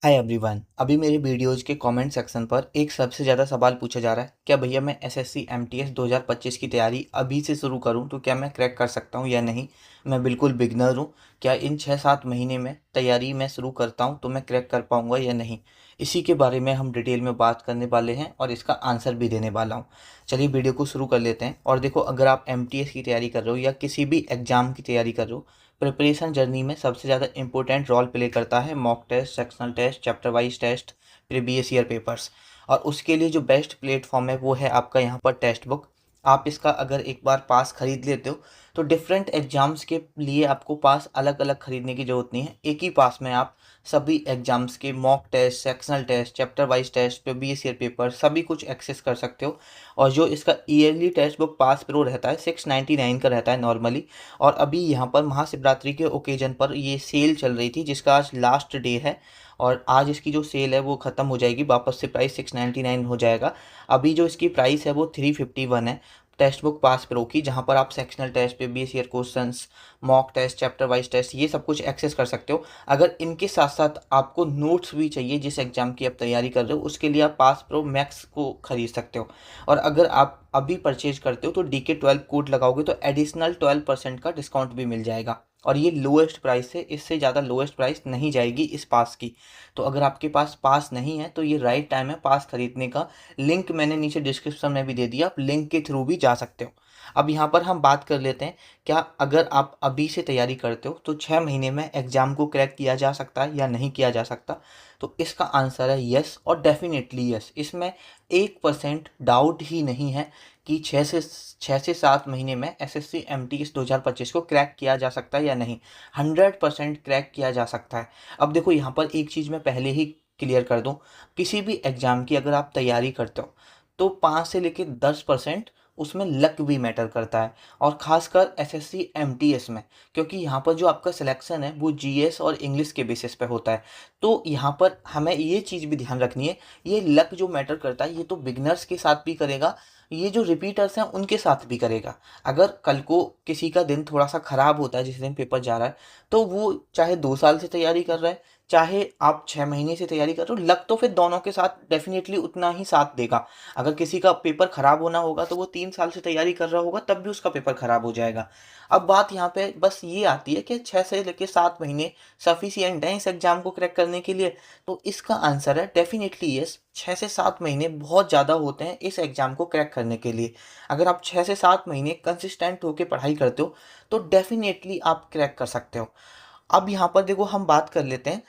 Hi everyone. अभी मेरे videos के कमेंट सेक्शन पर एक सबसे ज़्यादा सवाल पूछा जा रहा है, क्या भैया मैं एसएससी एमटीएस 2025 की तैयारी अभी से शुरू करूं तो क्या मैं क्रैक कर सकता हूं या नहीं। मैं बिल्कुल बिगनर हूं। क्या इन 6-7 महीने में तैयारी मैं शुरू करता हूं तो मैं क्रैक कर पाऊंगा या नहीं। इसी के बारे में हम डिटेल में बात करने वाले हैं और इसका आंसर भी देने वाला हूँ। चलिए वीडियो को शुरू कर लेते हैं। और देखो, अगर आप एमटीएस की तैयारी कर रहे हो या किसी भी एग्ज़ाम की तैयारी कर रहे हो, प्रिपरेशन जर्नी में सबसे ज़्यादा इंपॉर्टेंट रोल प्ले करता है mock test, sectional test, chapter wise test, previous year papers. और उसके लिए जो बेस्ट प्लेटफॉर्म है वो है आपका यहाँ पर टेक्स्ट बुक। आप इसका अगर एक बार पास खरीद लेते हो तो डिफरेंट एग्जाम्स के लिए आपको पास अलग अलग खरीदने की ज़रूरत नहीं है। एक ही पास में आप सभी एग्जाम्स के mock test, sectional test, chapter wise test, previous year paper सभी कुछ एक्सेस कर सकते हो। और जो इसका yearly textbook pass pro रहता है 699 का रहता है नॉर्मली। और अभी यहाँ पर महाशिवरात्रि के ओकेजन पर ये सेल चल रही थी जिसका आज लास्ट डे है। और आज इसकी जो सेल है वो ख़त्म हो जाएगी, वापस से प्राइस 699 हो जाएगा। अभी जो इसकी प्राइस है वो 351 है टेक्स्ट बुक पास प्रो की, जहाँ पर आप sectional test, previous year questions, mock test, chapter wise test ये सब कुछ एक्सेस कर सकते हो। अगर इनके साथ साथ आपको नोट्स भी चाहिए जिस एग्ज़ाम की आप तैयारी कर रहे हो, उसके लिए आप पास प्रो मैक्स को खरीद सकते हो। और अगर आप अभी परचेज करते हो तो DK12 कोड लगाओगे तो एडिशनल 12% का डिस्काउंट भी मिल जाएगा। और ये लोएस्ट प्राइस है, इससे ज़्यादा लोएस्ट प्राइस नहीं जाएगी इस पास की। तो अगर आपके पास पास नहीं है तो ये राइट टाइम है पास खरीदने का। लिंक मैंने नीचे डिस्क्रिप्शन में भी दे दिया, आप लिंक के थ्रू भी जा सकते हो। अब यहाँ पर हम बात कर लेते हैं, क्या अगर आप अभी से तैयारी करते हो तो 6 महीने में एग्ज़ाम को क्रैक किया जा सकता है या नहीं किया जा सकता। तो इसका आंसर है यस और डेफिनेटली यस। इसमें 1% डाउट ही नहीं है कि 6 से 7 महीने में एसएससी एमटीएस 2025 को क्रैक किया जा सकता है या नहीं। 100% क्रैक किया जा सकता है। अब देखो, यहाँ पर एक चीज़ मैं पहले ही क्लियर कर दूँ, किसी भी एग्ज़ाम की अगर आप तैयारी करते हो तो 5 से लेकर 10% उसमें लक भी मैटर करता है। और ख़ासकर एसएससी एमटीएस में, क्योंकि यहाँ पर जो आपका सिलेक्शन है वो जीएस और इंग्लिश के बेसिस पे होता है। तो यहाँ पर हमें ये चीज़ भी ध्यान रखनी है, ये लक जो मैटर करता है ये तो बिगनर्स के साथ भी करेगा, ये जो रिपीटर्स हैं उनके साथ भी करेगा। अगर कल को किसी का दिन थोड़ा सा ख़राब होता है जिस दिन पेपर जा रहा है, तो वो चाहे 2 साल से तैयारी कर रहा है, चाहे आप 6 महीने से तैयारी कर रहे हो, लक तो फिर दोनों के साथ डेफिनेटली उतना ही साथ देगा। अगर किसी का पेपर ख़राब होना होगा तो वो 3 साल से तैयारी कर रहा होगा तब भी उसका पेपर ख़राब हो जाएगा। अब बात यहाँ पे बस ये आती है कि 6 से लेकर 7 महीने सफिशियंट हैं इस एग्ज़ाम को क्रैक करने के लिए। तो इसका आंसर है डेफिनेटली यस। 6 से 7 महीने बहुत ज़्यादा होते हैं इस एग्ज़ाम को क्रैक करने के लिए। अगर आप 6 से 7 महीने कंसिस्टेंट होकर पढ़ाई करते हो तो डेफिनेटली आप क्रैक कर सकते हो। अब यहाँ पर देखो, हम बात कर लेते हैं।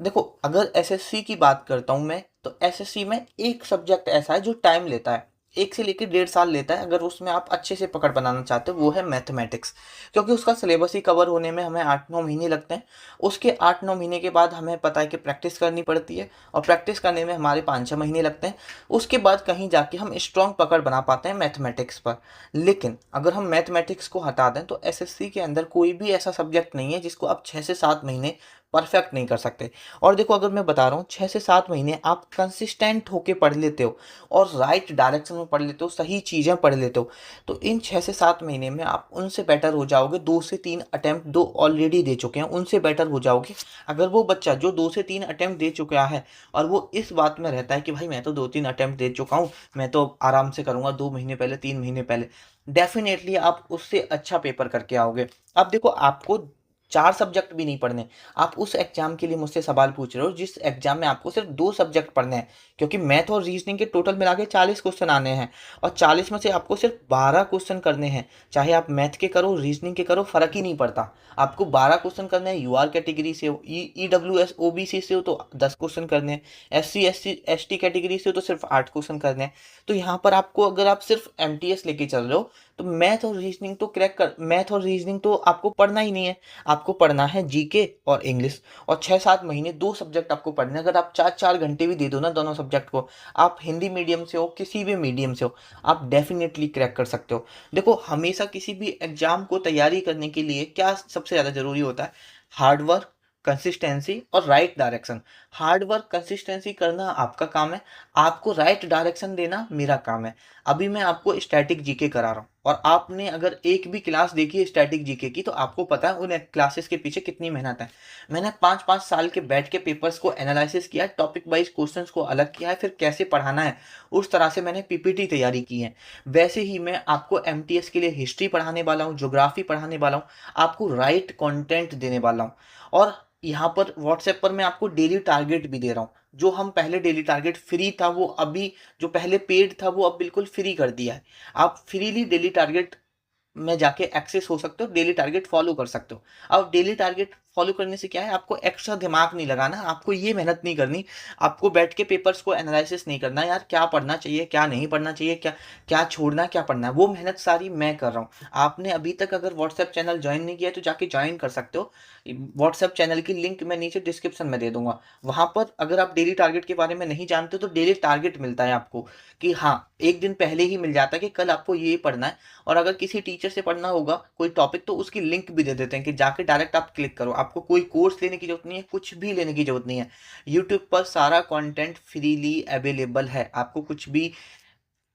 देखो, अगर एसएससी की बात करता हूँ मैं, तो एसएससी में एक सब्जेक्ट ऐसा है जो टाइम लेता है, 1 से लेकर 1.5 साल लेता है। अगर उसमें आप अच्छे से पकड़ बनाना चाहते हो वो है मैथमेटिक्स। क्योंकि उसका सिलेबस ही कवर होने में हमें 8-9 महीने लगते हैं। उसके 8-9 महीने के बाद हमें पता है कि प्रैक्टिस करनी पड़ती है, और प्रैक्टिस करने में हमारे 5-6 महीने लगते हैं। उसके बाद कहीं जाके हम स्ट्रॉन्ग पकड़ बना पाते हैं मैथमेटिक्स पर। लेकिन अगर हम मैथमेटिक्स को हटा दें तो एसएससी के अंदर कोई भी ऐसा सब्जेक्ट नहीं है जिसको आप 6 से 7 महीने परफेक्ट नहीं कर सकते। और देखो, अगर मैं बता रहा हूँ 6 से 7 महीने आप कंसिस्टेंट होके पढ़ लेते हो और राइट डायरेक्शन में पढ़ लेते हो, सही चीज़ें पढ़ लेते हो, तो इन 6 से 7 महीने में आप उनसे बेटर हो जाओगे। 2 से 3 अटेम्प्ट दो ऑलरेडी दे चुके हैं, उनसे बेटर हो जाओगे। अगर वो बच्चा जो 2 से 3 अटेम्प्ट दे चुका है और वो इस बात में रहता है कि भाई मैं तो 2-3 अटेम्प्ट दे चुका हूँ, मैं तो आराम से करूँगा 2 महीने पहले, 3 महीने पहले, डेफिनेटली आप उससे अच्छा पेपर करके आओगे। अब देखो, आपको 4 सब्जेक्ट भी नहीं पढ़ने। आप उस एग्जाम के लिए मुझसे सवाल पूछ रहे हो जिस एग्जाम में आपको सिर्फ 2 सब्जेक्ट पढ़ने हैं, क्योंकि मैथ और रीजनिंग के टोटल मिला के 40 क्वेश्चन आने हैं। और 40 में से आपको सिर्फ 12 क्वेश्चन करने हैं। चाहे आप मैथ के करो, रीजनिंग के करो, फर्क ही नहीं पड़ता। आपको 12 क्वेश्चन करने हैं। यूआर कैटेगरी से हो, ईडब्ल्यूएस ओबीसी से हो तो 10 क्वेश्चन करने हैं। SC SC ST कैटेगरी से हो तो सिर्फ 8 क्वेश्चन करने हैं। तो यहाँ पर आपको, अगर आप सिर्फ एमटीएस लेके चल रहे हो, तो मैथ और रीजनिंग तो आपको पढ़ना ही नहीं है। आपको पढ़ना है जीके और इंग्लिश। और 6-7 महीने 2 सब्जेक्ट आपको पढ़ने हैं। अगर आप 4-4 घंटे भी दे दो ना दोनों सब्जेक्ट को, आप हिंदी मीडियम से हो, किसी भी मीडियम से हो, आप डेफिनेटली क्रैक कर सकते हो। देखो, हमेशा किसी भी एग्जाम को तैयारी करने के लिए क्या सबसे ज़्यादा ज़रूरी होता है? हार्ड वर्क, कंसिस्टेंसी और right direction. Hard work, consistency करना आपका काम है, आपको राइट डायरेक्शन देना मेरा काम है। अभी मैं आपको स्टैटिक जीके करा रहा हूँ, और आपने अगर एक भी क्लास देखी है स्टैटिक जीके की तो आपको पता है उन क्लासेस के पीछे कितनी मेहनत है। मैंने 5-5 साल के बैठ के पेपर्स को एनालिसिस किया, टॉपिक वाइज क्वेश्चंस को अलग किया है, फिर कैसे पढ़ाना है उस तरह से मैंने पीपीटी तैयारी की है। वैसे ही मैं आपको एमटीएस के लिए हिस्ट्री पढ़ाने वाला हूँ, ज्योग्राफी पढ़ाने वाला हूँ, आपको राइट कंटेंट देने वाला हूँ। और यहाँ पर व्हाट्सएप पर मैं आपको डेली टारगेट भी दे रहा हूँ। जो हम पहले डेली टारगेट फ्री था वो अभी, जो पहले पेड था वो अब बिल्कुल फ्री कर दिया है। आप फ्रीली डेली टारगेट में जाके एक्सेस हो सकते हो, डेली टारगेट फॉलो कर सकते हो। अब डेली टारगेट फॉलो करने से क्या है, आपको एक्स्ट्रा दिमाग नहीं लगाना, आपको ये मेहनत नहीं करनी, आपको बैठ के पेपर्स को एनालिसिस नहीं करना यार क्या पढ़ना चाहिए क्या नहीं पढ़ना चाहिए, क्या क्या छोड़ना क्या पढ़ना है, वो मेहनत सारी मैं कर रहा हूँ। आपने अभी तक अगर व्हाट्सएप चैनल ज्वाइन नहीं किया तो जाके ज्वाइन कर सकते हो। व्हाट्सएप चैनल की लिंक मैं नीचे डिस्क्रिप्शन में दे दूंगा। वहां पर अगर आप डेली टारगेट के बारे में नहीं जानते तो डेली टारगेट मिलता है आपको, कि हाँ एक दिन पहले ही मिल जाता है कि कल आपको ये पढ़ना है। और अगर किसी टीचर से पढ़ना होगा कोई टॉपिक तो उसकी लिंक भी दे देते हैं कि जाके डायरेक्ट आप क्लिक करो, आपको कोई कोर्स लेने की जरूरत नहीं है, कुछ भी लेने की जरूरत नहीं है। यूट्यूब पर सारा कंटेंट फ्रीली अवेलेबल है, आपको कुछ भी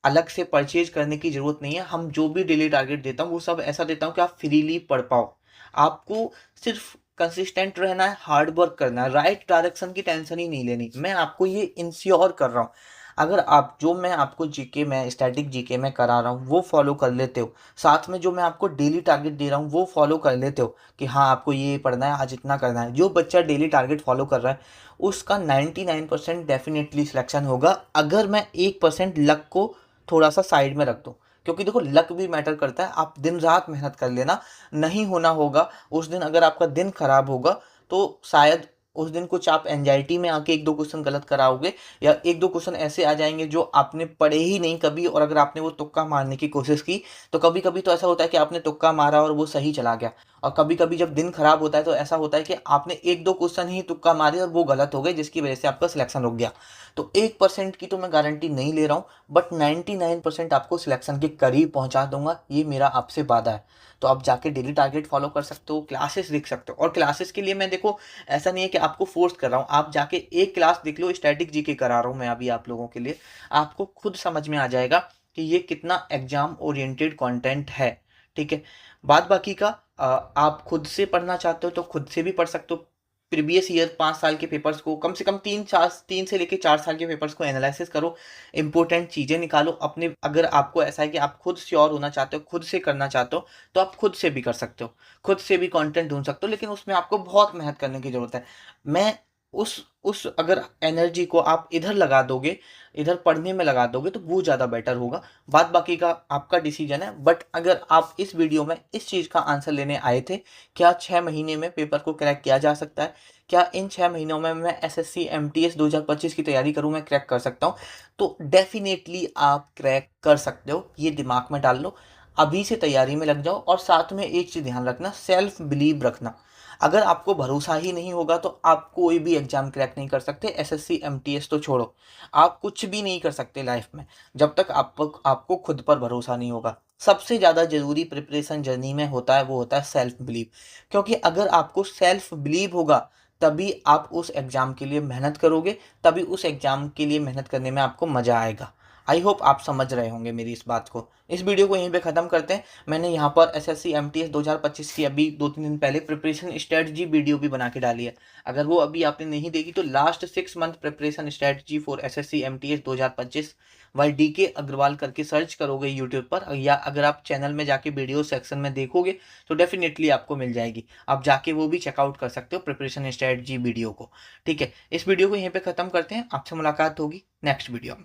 अलग से परचेज करने की जरूरत नहीं है। हम जो भी डेली टारगेट देता हूँ वो सब ऐसा देता हूँ कि आप फ्रीली पढ़ पाओ। आपको सिर्फ कंसिस्टेंट रहना है, हार्ड वर्क करना है, राइट डायरेक्शन की टेंशन ही नहीं लेनी। मैं आपको ये इंश्योर कर रहा हूँ, अगर आप जो मैं आपको जीके में स्टैटिक जीके में करा रहा हूँ वो फॉलो कर लेते हो, साथ में जो मैं आपको डेली टारगेट दे रहा हूँ वो फॉलो कर लेते हो कि हाँ आपको ये पढ़ना है आज इतना करना है, जो बच्चा डेली टारगेट फॉलो कर रहा है उसका 99% डेफिनेटली सिलेक्शन होगा। अगर मैं 1% लक को थोड़ा सा साइड में रख दूँ, क्योंकि देखो लक भी मैटर करता है। आप दिन रात मेहनत कर लेना, नहीं होना होगा उस दिन, अगर आपका दिन खराब होगा तो शायद उस दिन कुछ आप एंजाइटी में आके 1-2 क्वेश्चन गलत कराओगे, या 1-2 क्वेश्चन ऐसे आ जाएंगे जो आपने पढ़े ही नहीं कभी, और अगर आपने वो तुक्का मारने की कोशिश की तो कभी कभी तो ऐसा होता है कि आपने तुक्का मारा और वो सही चला गया। और कभी कभी जब दिन खराब होता है तो ऐसा होता है कि आपने 1-2 क्वेश्चन ही तुक्का मारे और वो गलत हो गए जिसकी वजह से आपका सिलेक्शन रुक गया। तो 1% की तो मैं गारंटी नहीं ले रहा हूँ, बट 99% आपको सिलेक्शन के करीब पहुंचा दूंगा, ये मेरा आपसे वादा है। तो आप जाके डेली टारगेट फॉलो कर सकते हो, क्लासेस देख सकते हो। और क्लासेस के लिए मैं देखो ऐसा नहीं है कि आपको फोर्स कर रहा हूँ, आप जाके एक क्लास देख लो, स्टैटिक जीके करा रहा हूँ मैं अभी आप लोगों के लिए, आपको खुद समझ में आ जाएगा कि ये कितना एग्जाम ओरिएंटेड कंटेंट है। ठीक है, बाद बाकी का आप खुद से पढ़ना चाहते हो तो खुद से भी पढ़ सकते हो। प्रीवियस ईयर 5 साल के पेपर्स को कम से कम 3 से लेके 4 साल के पेपर्स को एनालिसिस करो, इंपॉर्टेंट चीज़ें निकालो अपने। अगर आपको ऐसा है कि आप खुद श्योर होना चाहते हो, खुद से करना चाहते हो, तो आप खुद से भी कर सकते हो, खुद से भी कंटेंट ढूंढ सकते हो, लेकिन उसमें आपको बहुत मेहनत करने की ज़रूरत है। मैं उस अगर एनर्जी को आप इधर लगा दोगे, इधर पढ़ने में लगा दोगे तो वो ज़्यादा बेटर होगा। बात बाकी का आपका डिसीजन है। बट अगर आप इस वीडियो में इस चीज़ का आंसर लेने आए थे, क्या 6 महीने में पेपर को क्रैक किया जा सकता है, क्या इन 6 महीनों में मैं एसएससी एमटीएस 2025 की तैयारी करूं मैं क्रैक कर सकता हूं, तो डेफिनेटली आप क्रैक कर सकते हो, ये दिमाग में डाल लो। अभी से तैयारी में लग जाओ, और साथ में एक चीज़ ध्यान रखना, सेल्फ बिलीव रखना। अगर आपको भरोसा ही नहीं होगा तो आप कोई भी एग्जाम क्रैक नहीं कर सकते। एसएससी एमटीएस तो छोड़ो, आप कुछ भी नहीं कर सकते लाइफ में जब तक आपको खुद पर भरोसा नहीं होगा। सबसे ज़्यादा जरूरी प्रिपरेशन जर्नी में होता है वो होता है सेल्फ बिलीव, क्योंकि अगर आपको सेल्फ बिलीव होगा तभी आप उस एग्ज़ाम के लिए मेहनत करोगे, तभी उस एग्ज़ाम के लिए मेहनत करने में आपको मज़ा आएगा। आई होप आप समझ रहे होंगे मेरी इस बात को। इस वीडियो को यहीं पे ख़त्म करते हैं। मैंने यहाँ पर एसएससी एमटीएस 2025 की अभी 2-3 दिन पहले प्रिपरेशन स्ट्रेटजी वीडियो भी बना के डाली है। अगर वो अभी आपने नहीं देखी तो last 6 month preparation strategy for SSC MTS 2025 by DK Agarwal करके सर्च करोगे यूट्यूब पर, या अगर आप चैनल में जाके वीडियो सेक्शन में देखोगे तो डेफिनेटली आपको मिल जाएगी। आप जाके वो भी चेकआउट कर सकते हो प्रिपरेशन स्ट्रेटजी वीडियो को। ठीक है, इस वीडियो को यहीं पे ख़त्म करते हैं, आपसे मुलाकात होगी नेक्स्ट वीडियो में।